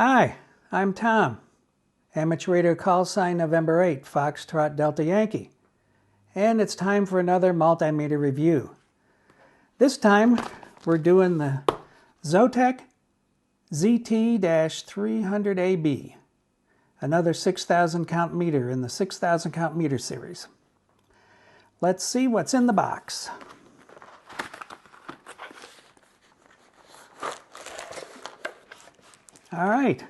Hi, I'm Tom. Amateur radio call sign November 8, Foxtrot Delta Yankee. And it's time for another multimeter review. This time, we're doing the Zotek ZT-300AB, another 6,000 count meter in the 6,000 count meter series. Let's see what's in the box. All right,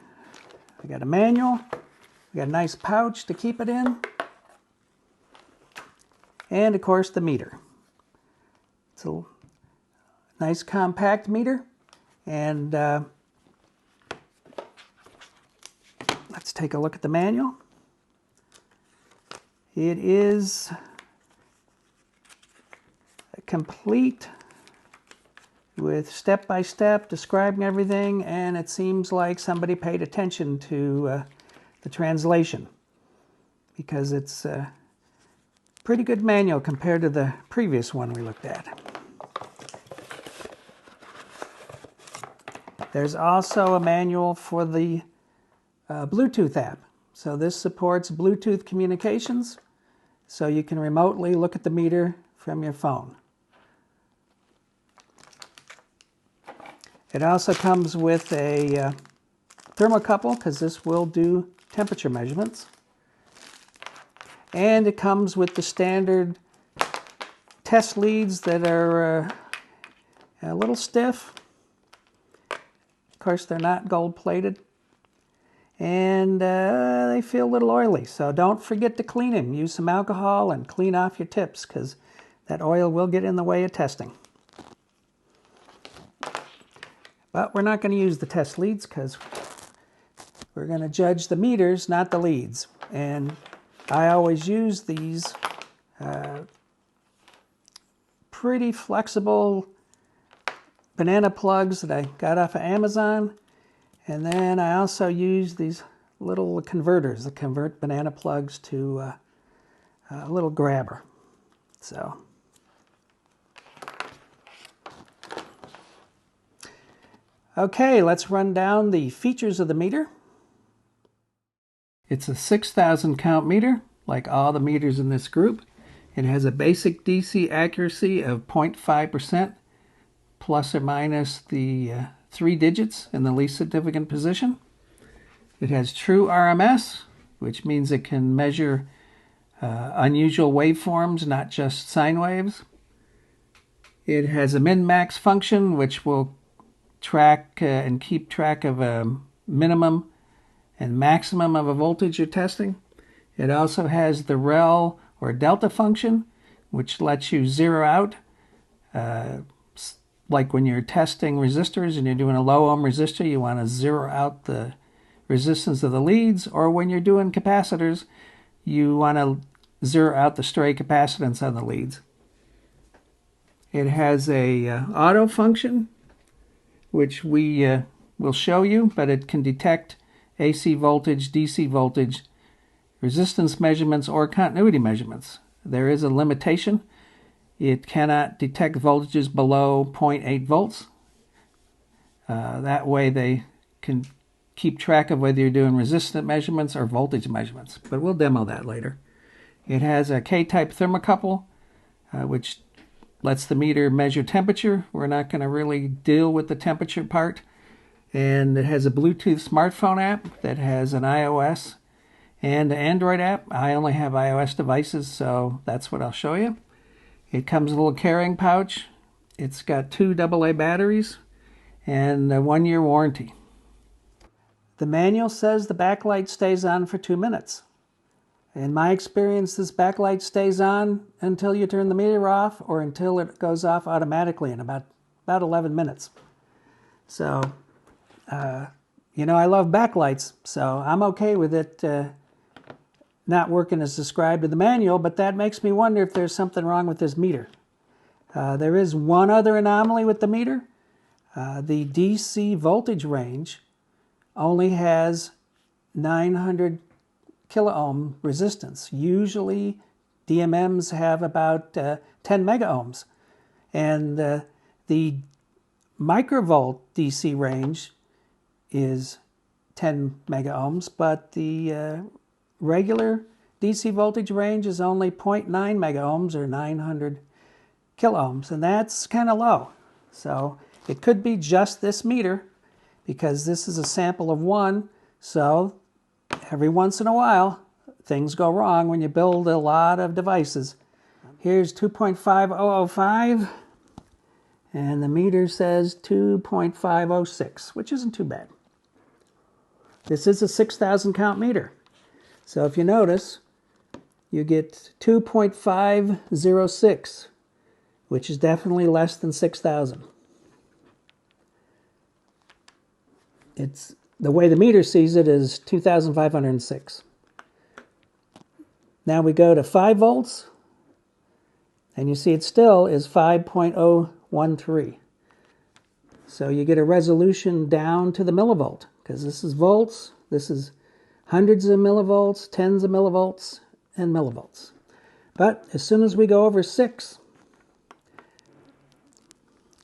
we got a manual, we got a nice pouch to keep it in, and of course the meter. It's a nice compact meter, and let's take a look at the manual. It is a complete with step-by-step describing everything, and it seems like somebody paid attention to the translation, because it's a pretty good manual compared to the previous one we looked at. There's also a manual for the Bluetooth app. So this supports Bluetooth communications, so you can remotely look at the meter from your phone. It also comes with a thermocouple, because this will do temperature measurements. And it comes with the standard test leads that are a little stiff. Of course, they're not gold-plated. And they feel a little oily, so don't forget to clean them. Use some alcohol and clean off your tips, because that oil will get in the way of testing. But we're not going to use the test leads, because we're going to judge the meters, not the leads. And I always use these pretty flexible banana plugs that I got off of Amazon. And then I also use these little converters that convert banana plugs to a little grabber. So, okay, let's run down the features of the meter. It's a 6,000 count meter, like all the meters in this group. It has a basic DC accuracy of 0.5%, plus or minus the 3 digits in the least significant position. It has true RMS, which means it can measure unusual waveforms, not just sine waves. It has a min-max function, which will track and keep track of a minimum and maximum of a voltage you're testing. It also has the rel or delta function, which lets you zero out, like when you're testing resistors and you're doing a low ohm resistor, you want to zero out the resistance of the leads, or when you're doing capacitors, you want to zero out the stray capacitance on the leads. It has a auto function, which we will show you, but it can detect AC voltage, DC voltage, resistance measurements, or continuity measurements. There is a limitation. It cannot detect voltages below 0.8 volts. That way they can keep track of whether you're doing resistant measurements or voltage measurements, but we'll demo that later. It has a K-type thermocouple, which lets the meter measure temperature. We're not going to really deal with the temperature part. And it has a Bluetooth smartphone app that has an iOS and an Android app. I only have iOS devices, so that's what I'll show you. It comes with a little carrying pouch. It's got 2 AA batteries and a 1-year warranty. The manual says the backlight stays on for 2 minutes. In my experience, this backlight stays on until you turn the meter off, or until it goes off automatically in about 11 minutes. So, you know, I love backlights, so I'm okay with it not working as described in the manual, but that makes me wonder if there's something wrong with this meter. There is one other anomaly with the meter. The DC voltage range only has 900 kiloohm resistance. Usually DMMs have about 10 megaohms. And the microvolt DC range is 10 mega ohms, but the regular DC voltage range is only 0.9 mega ohms or 900 kilo ohms, and that's kind of low. So it could be just this meter, because this is a sample of one, so every once in a while things go wrong when you build a lot of devices. Here's 2.5005, and the meter says 2.506, which isn't too bad. This is a 6,000 count meter. So if you notice, you get 2.506, which is definitely less than 6,000. It's the way the meter sees it is 2,506. Now we go to 5 volts, and you see it still is 5.013. So you get a resolution down to the millivolt, because this is volts, this is hundreds of millivolts, tens of millivolts, and millivolts. But as soon as we go over 6,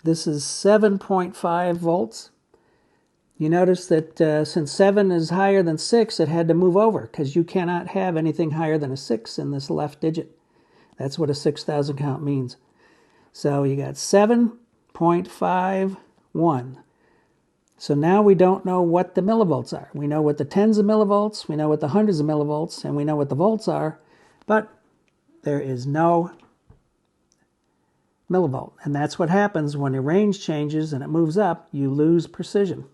this is 7.5 volts. You notice that since 7 is higher than 6, it had to move over, because you cannot have anything higher than a 6 in this left digit. That's what a 6,000 count means. So you got 7.51. So now we don't know what the millivolts are. We know what the tens of millivolts, we know what the hundreds of millivolts, and we know what the volts are, but there is no millivolt. And that's what happens when your range changes and it moves up, you lose precision.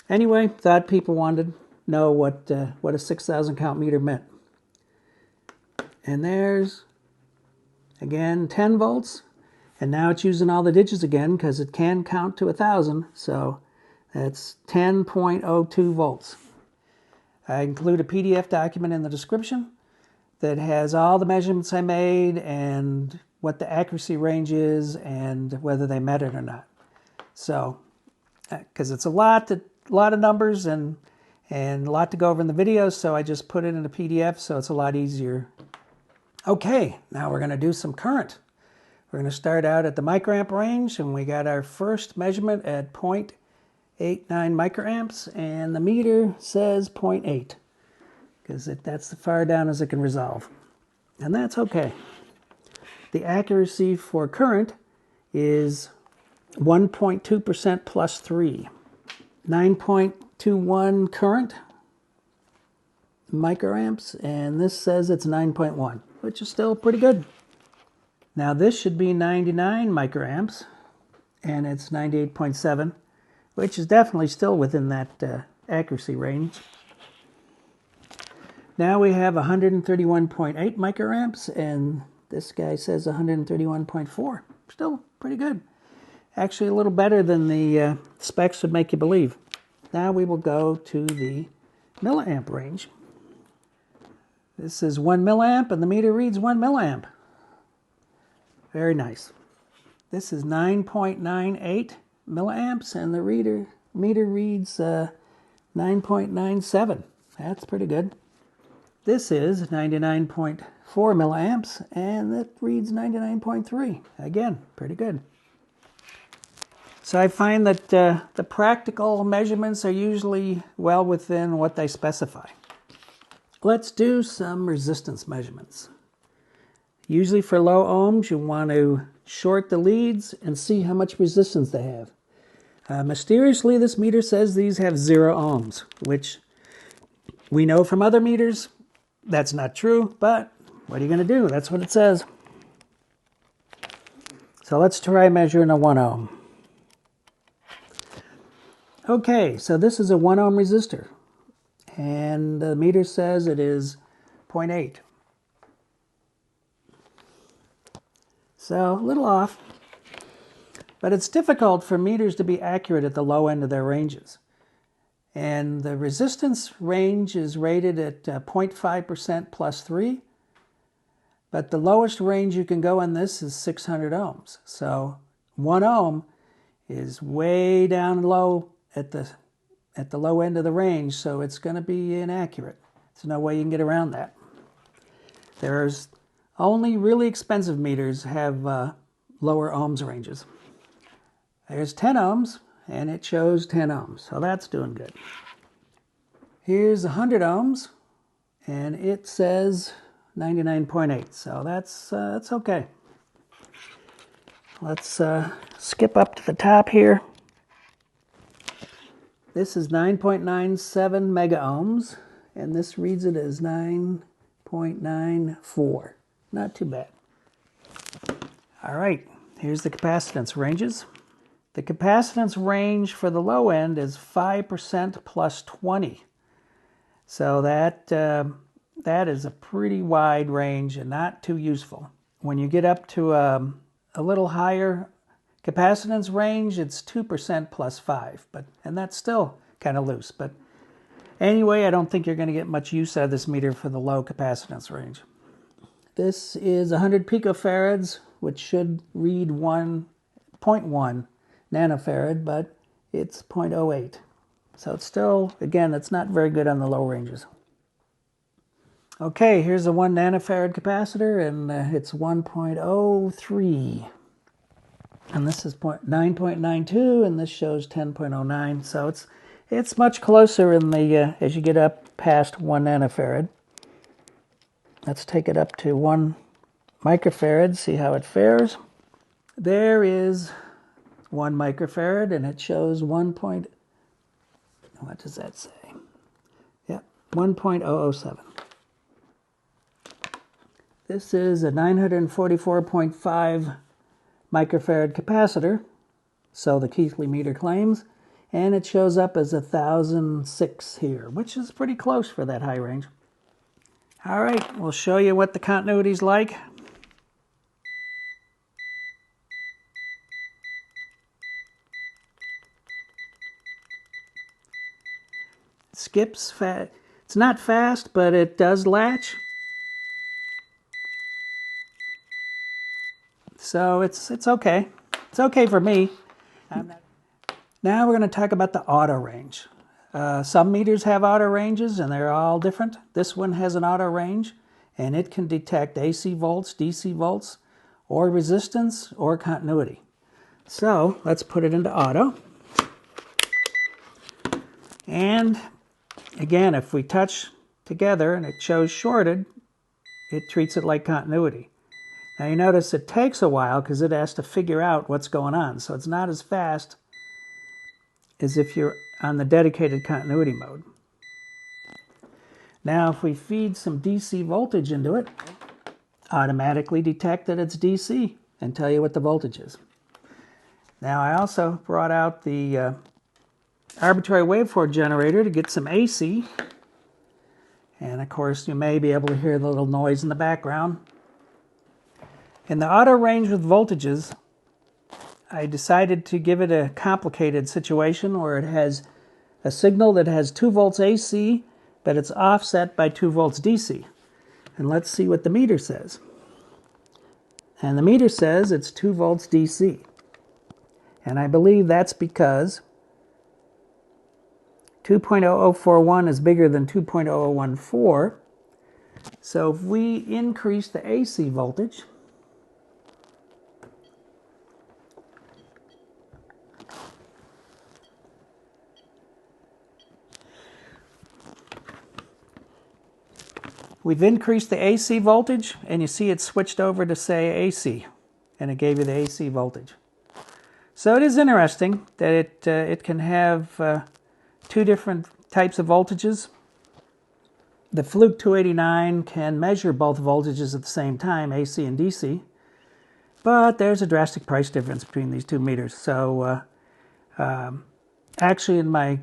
Anyway, thought people wanted to know what a 6,000 count meter meant. And there's, again, 10 volts. And now it's using all the digits again because it can count to 1,000. So that's 10.02 volts. I include a PDF document in the description that has all the measurements I made and what the accuracy range is and whether they met it or not. So, because it's a lot of numbers and a lot to go over in the video, so I just put it in a PDF so it's a lot easier. Okay, now we're going to do some current. We're going to start out at the microamp range, and we got our first measurement at 0.89 microamps, and the meter says 0.8 because that's as far down as it can resolve, and that's okay. The accuracy for current is 1.2% plus 3. 9.21 current microamps, and this says it's 9.1, which is still pretty good. Now this should be 99 microamps, and it's 98.7, which is definitely still within that accuracy range. Now we have 131.8 microamps, and this guy says 131.4. Still pretty good. Actually a little better than the specs would make you believe. Now we will go to the milliamp range. This is 1 milliamp, and the meter reads 1 milliamp. Very nice. This is 9.98 milliamps, and the meter reads 9.97. That's pretty good. This is 99.4 milliamps, and that reads 99.3. Again, pretty good. So I find that the practical measurements are usually well within what they specify. Let's do some resistance measurements. Usually for low ohms, you want to short the leads and see how much resistance they have. Mysteriously, this meter says these have 0 ohms, which we know from other meters that's not true, but what are you going to do? That's what it says. So let's try measuring a 1 ohm. Okay, so this is a 1 ohm resistor, and the meter says it is 0.8. So a little off, but it's difficult for meters to be accurate at the low end of their ranges. And the resistance range is rated at 0.5% plus 3, but the lowest range you can go on this is 600 ohms. So 1 ohm is way down low at the low end of the range, so it's going to be inaccurate. There's no way you can get around that. There's only really expensive meters have lower ohms ranges. There's 10 ohms, and it shows 10 ohms, so that's doing good. Here's 100 ohms, and it says 99.8, so that's okay. Let's skip up to the top here. This is 9.97 mega ohms, and this reads it as 9.94. Not too bad. All right, here's the capacitance ranges. The capacitance range for the low end is 5% plus 20. So that is a pretty wide range and not too useful. When you get up to a little higher capacitance range, it's 2% plus 5, and that's still kind of loose. But anyway, I don't think you're going to get much use out of this meter for the low capacitance range. This is 100 picofarads, which should read 1.1 nanofarad, but it's 0.08. So it's still, again, it's not very good on the low ranges. Okay, here's a 1 nanofarad capacitor, and it's 1.03. And this is 9.92, and this shows 10.09. So it's much closer in the as you get up past 1 nanofarad. Let's take it up to 1 microfarad, see how it fares. There is 1 microfarad, and it shows what does that say? Yeah, 1.007. This is a 944.5 microfarad capacitor, so the Keithley meter claims, and it shows up as 1006 here, which is pretty close for that high range. All right, we'll show you what the continuity's like. Skips fast. It's not fast, but it does latch. So it's okay. It's okay for me. Now we're going to talk about the auto range. Some meters have auto ranges, and they're all different. This one has an auto range, and it can detect AC volts, DC volts, or resistance, or continuity. So let's put it into auto. And again, if we touch together and it shows shorted, it treats it like continuity. Now you notice it takes a while because it has to figure out what's going on. So it's not as fast as if you're on the dedicated continuity mode. Now if we feed some DC voltage into it, automatically detect that it's DC and tell you what the voltage is. Now I also brought out the arbitrary waveform generator to get some AC. And of course you may be able to hear the little noise in the background. In the auto range with voltages, I decided to give it a complicated situation where it has a signal that has 2 volts AC, but it's offset by 2 volts DC. And let's see what the meter says. And the meter says it's 2 volts DC. And I believe that's because 2.0041 is bigger than 2.0014. So if we increase the AC voltage, we've increased the AC voltage, and you see it switched over to say AC, and it gave you the AC voltage. So it is interesting that it can have 2 different types of voltages. The Fluke 289 can measure both voltages at the same time, AC and DC, but there's a drastic price difference between these 2 meters. So actually in my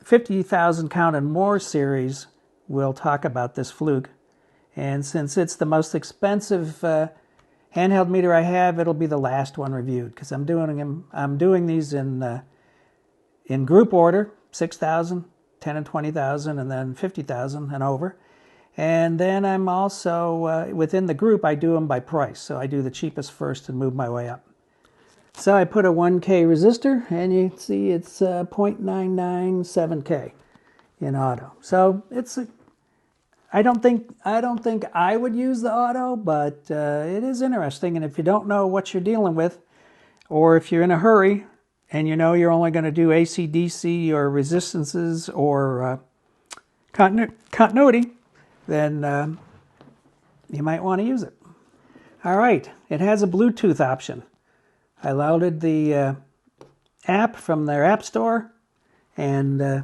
50,000 count and more series, we'll talk about this Fluke. And since it's the most expensive handheld meter I have, it'll be the last one reviewed because I'm doing these in group order, 6,000, 10 and 20,000, and then 50,000 and over. And then I'm also within the group, I do them by price. So I do the cheapest first and move my way up. So I put a 1K resistor, and you see it's 0.997K in auto. So it's I don't think I would use the auto, but it is interesting. And if you don't know what you're dealing with, or if you're in a hurry and you know you're only going to do AC/DC or resistances or continuity, then you might want to use it. All right, it has a Bluetooth option. I loaded the app from their app store, and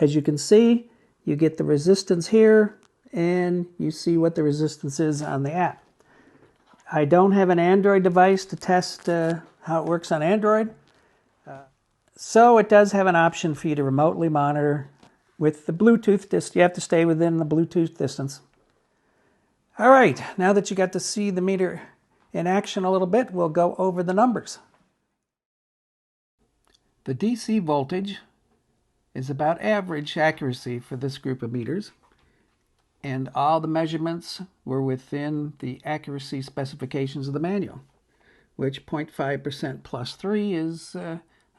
as you can see, you get the resistance here, and you see what the resistance is on the app. I don't have an Android device to test how it works on Android, so it does have an option for you to remotely monitor with the Bluetooth distance. You have to stay within the Bluetooth distance. All right, now that you got to see the meter in action a little bit, we'll go over the numbers. The DC voltage is about average accuracy for this group of meters, and all the measurements were within the accuracy specifications of the manual, which 0.5% plus 3 is,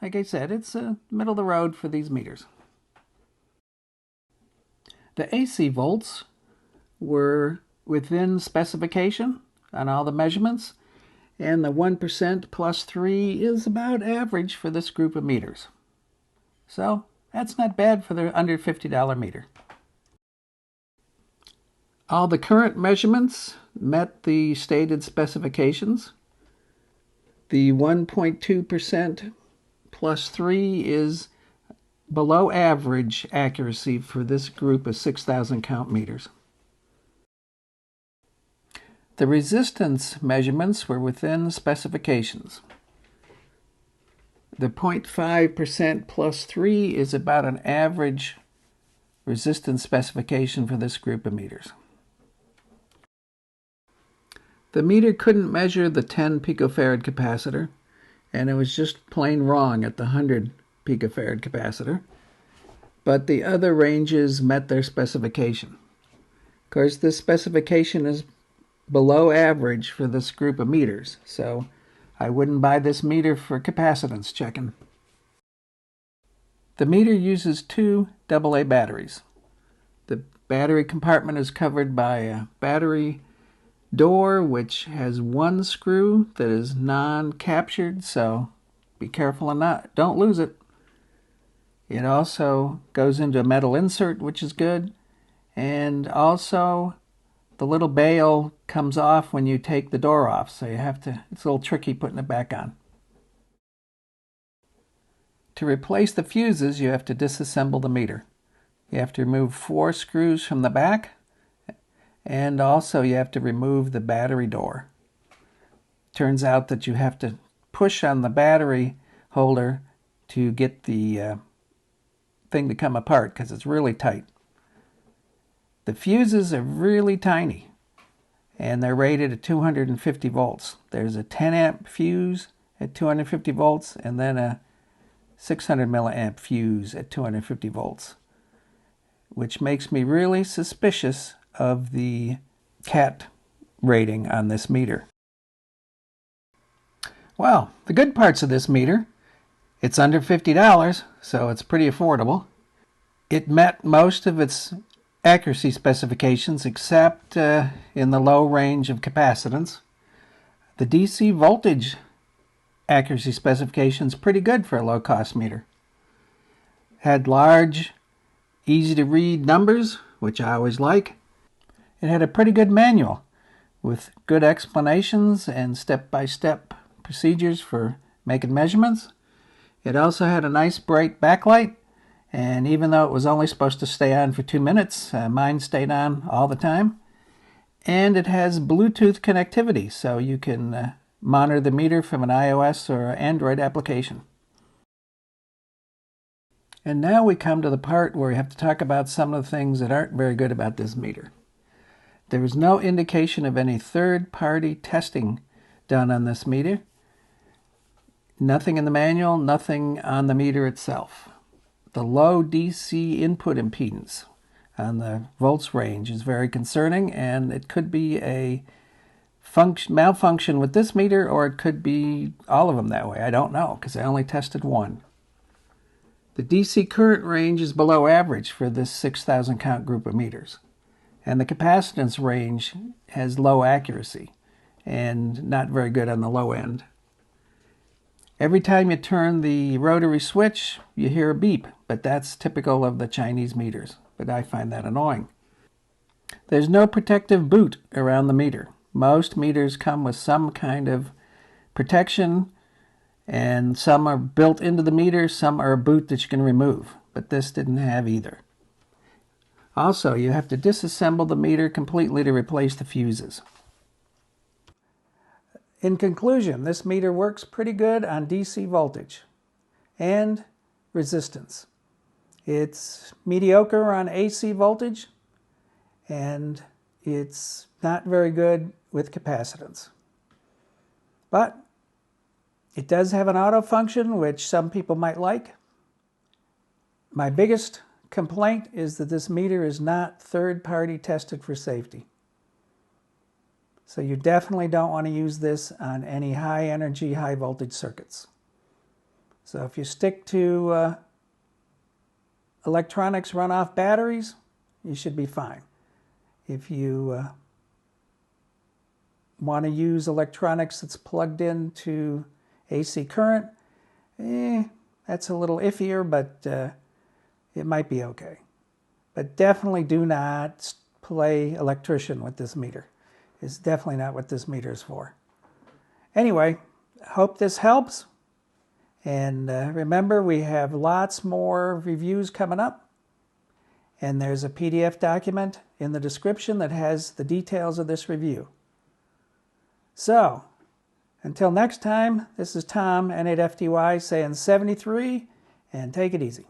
like I said, it's middle of the road for these meters. The AC volts were within specification on all the measurements, and the 1% plus 3 is about average for this group of meters. So that's not bad for the under $50 meter. All the current measurements met the stated specifications. The 1.2% plus 3 is below average accuracy for this group of 6,000 count meters. The resistance measurements were within specifications. The 0.5% plus 3 is about an average resistance specification for this group of meters. The meter couldn't measure the 10 picofarad capacitor, and it was just plain wrong at the 100 picofarad capacitor, but the other ranges met their specification. Of course, this specification is below average for this group of meters, so I wouldn't buy this meter for capacitance checking. The meter uses two AA batteries. The battery compartment is covered by a battery door which has one screw that is non-captured, so be careful and don't lose it. It also goes into a metal insert, which is good, and also the little bail comes off when you take the door off, so it's a little tricky putting it back on. To replace the fuses, you have to disassemble the meter. You have to remove 4 screws from the back, and also you have to remove the battery door. Turns out that you have to push on the battery holder to get the thing to come apart because it's really tight. The fuses are really tiny, and they're rated at 250 volts. There's a 10 amp fuse at 250 volts, and then a 600 milliamp fuse at 250 volts, which makes me really suspicious of the CAT rating on this meter. Well, the good parts of this meter: it's under $50, so it's pretty affordable. It met most of its accuracy specifications except in the low range of capacitance. The DC voltage accuracy specification is pretty good for a low-cost meter. Had large, easy-to-read numbers, which I always like. It had a pretty good manual with good explanations and step-by-step procedures for making measurements. It also had a nice bright backlight, and even though it was only supposed to stay on for 2 minutes, mine stayed on all the time. And it has Bluetooth connectivity, so you can monitor the meter from an iOS or Android application. And now we come to the part where we have to talk about some of the things that aren't very good about this meter. There is no indication of any third-party testing done on this meter. Nothing in the manual, nothing on the meter itself. The low DC input impedance on the volts range is very concerning, and it could be a malfunction with this meter, or it could be all of them that way. I don't know, because I only tested one. The DC current range is below average for this 6,000 count group of meters. And the capacitance range has low accuracy and not very good on the low end. Every time you turn the rotary switch, you hear a beep, but that's typical of the Chinese meters, but I find that annoying. There's no protective boot around the meter. Most meters come with some kind of protection, and some are built into the meter, some are a boot that you can remove, but this didn't have either. Also, you have to disassemble the meter completely to replace the fuses. In conclusion, this meter works pretty good on DC voltage and resistance. It's mediocre on AC voltage, and it's not very good with capacitance. But it does have an auto function, which some people might like. My biggest complaint is that this meter is not third-party tested for safety. So you definitely don't want to use this on any high energy, high voltage circuits. So if you stick to electronics run off batteries, you should be fine. If you want to use electronics that's plugged into AC current, that's a little iffier, but it might be okay. But definitely do not play electrician with this meter. It's definitely not what this meter is for. Anyway, hope this helps. And remember, we have lots more reviews coming up. And there's a PDF document in the description that has the details of this review. So, until next time, this is Tom, N8FTY, saying 73, and take it easy.